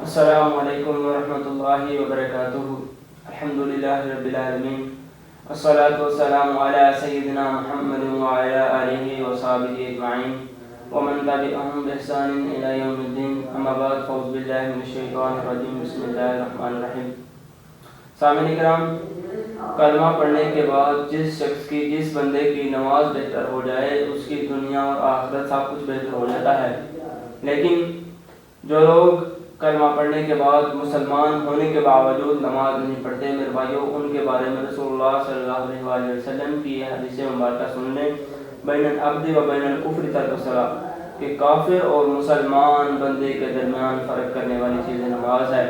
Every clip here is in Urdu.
السلام علیکم ورحمۃ اللہ وبرکاتہ۔ الحمدللہ رب العالمین، والصلاة والسلام علی سیدنا محمد وعلی آلہ وصحبہ اجمعین ومن تبعہم بإحسان الی یوم الدین، اما بعد فاعوذ باللہ من الشیطان الرجیم، بسم اللہ الرحمن الرحیم۔ سامعین کرام، کلمہ پڑھنے کے بعد جس بندے کی نماز بہتر ہو جائے اس کی دنیا اور آخرت سب کچھ بہتر ہو جاتا ہے، لیکن جو لوگ کلمہ پڑھنے کے بعد مسلمان ہونے کے باوجود نماز نہیں پڑھتے، میرے بھائیوں، ان کے بارے میں رسول اللہ صلی اللہ علیہ وآلہ وسلم کی یہ حدیث مبارکہ سن لیں۔ بین العبد و بین الکفر ترک الصلاۃ، کہ کافر اور مسلمان بندے کے درمیان فرق کرنے والی چیز نماز ہے،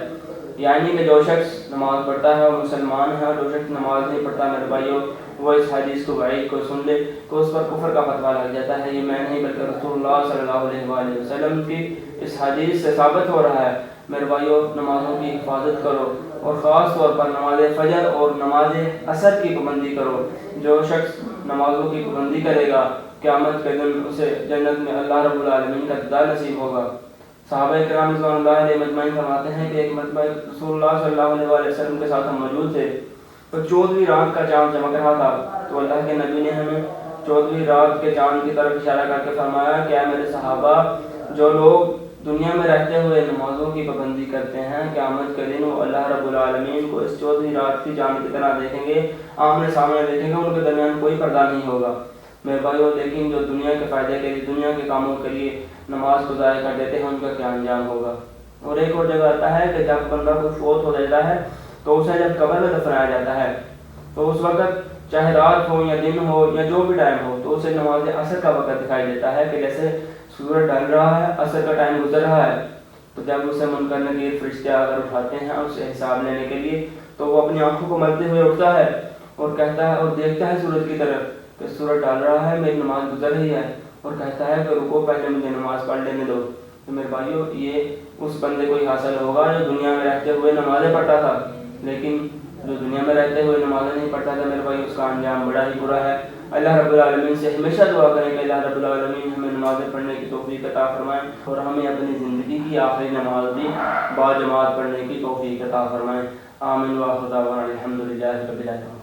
یعنی کہ جو شخص نماز پڑھتا ہے وہ مسلمان ہے، اور جو شخص نماز نہیں پڑھتا میرے بھائیوں وہ اس حدیث کو وعید کو سن لے کہ اس پر کفر کا فتویٰ لگ جاتا ہے۔ یہ میں نہیں بلکہ رسول اللہ صلی اللہ علیہ وآلہ وسلم کی اس حدیث سے ثابت ہو رہا ہے۔ میرے بھائیوں، نمازوں کی حفاظت کرو اور خاص طور پر نماز فجر اور نماز عصر کی پابندی کرو۔ جو شخص نمازوں کی پابندی کرے گا قیامت کے دن اسے جنت میں اللہ رب العالمین کا دیدار نصیب ہوگا۔ صحابہ کرام رضوان اللہ علیہ مجمعین فرماتے ہیں کہ ایک مرتبہ رسول اللہ صلی اللہ علیہ وآلہ وسلم کے ساتھ ہم موجود تھے، تو 14ویں رات کا چاند چمک رہا تھا، تو اللہ کے نبی نے ہمیں 14ویں رات کے چاند کی طرف اشارہ کر کے فرمایا کہ اے میرے صحابہ، جو لوگ دنیا میں رہتے ہوئے نمازوں کی پابندی کرتے ہیں قیامت کے دن وہ اللہ رب العالمین کو اس 14ویں رات کی چاند کی طرح دیکھیں گے، آمنے سامنے دیکھیں گے، ان کے درمیان کوئی پردہ نہیں ہوگا۔ میرے بھائیوں، لیکن جو دنیا کے فائدے کے لیے، دنیا کے کاموں کے لیے نماز کو ضائع کر دیتے ہیں ان کا کیا انجام ہوگا۔ اور ایک اور جگہ آتا ہے کہ جب بندہ کوئی فوت ہو جاتا ہے تو اسے جب قبر میں دفنایا جاتا ہے تو اس وقت چاہے رات ہو یا دن ہو یا جو بھی ٹائم ہو تو اسے نماز عصر کا وقت دکھائی دیتا ہے، کہ جیسے سورج ڈھل رہا ہے، عصر کا ٹائم گزر رہا ہے۔ تو جب اسے منکر نکیر فرشتے اگر اٹھاتے ہیں اسے حساب لینے کے لیے تو وہ اپنی آنکھوں کو ملتے ہوئے اٹھتا ہے اور کہتا ہے اور دیکھتا ہے سورج کی طرف کہ سورج ڈال رہا ہے، میری نماز گزر رہی ہے، اور کہتا ہے کہ رکو، پہلے مجھے نماز پڑھ لینے دو۔ تو میرے بھائیوں، یہ اس بندے کو ہی حاصل ہوگا جو دنیا میں رہتے ہوئے نمازیں پڑھتا تھا، لیکن جو دنیا میں رہتے ہوئے نمازیں نہیں پڑھتا تھا میرے بھائی اس کا انجام بڑا ہی برا ہے۔ اللہ رب العالمین سے ہمیشہ دعا کریں کہ اللہ رب العالمین ہمیں نمازیں پڑھنے کی توفیق عطا فرمائیں اور ہمیں اپنی زندگی کی آخری نماز بھی با جماعت پڑھنے کی توفیق عطا فرمائیں۔ آمین و آخر دعوانا الحمدللہ رب العالمین۔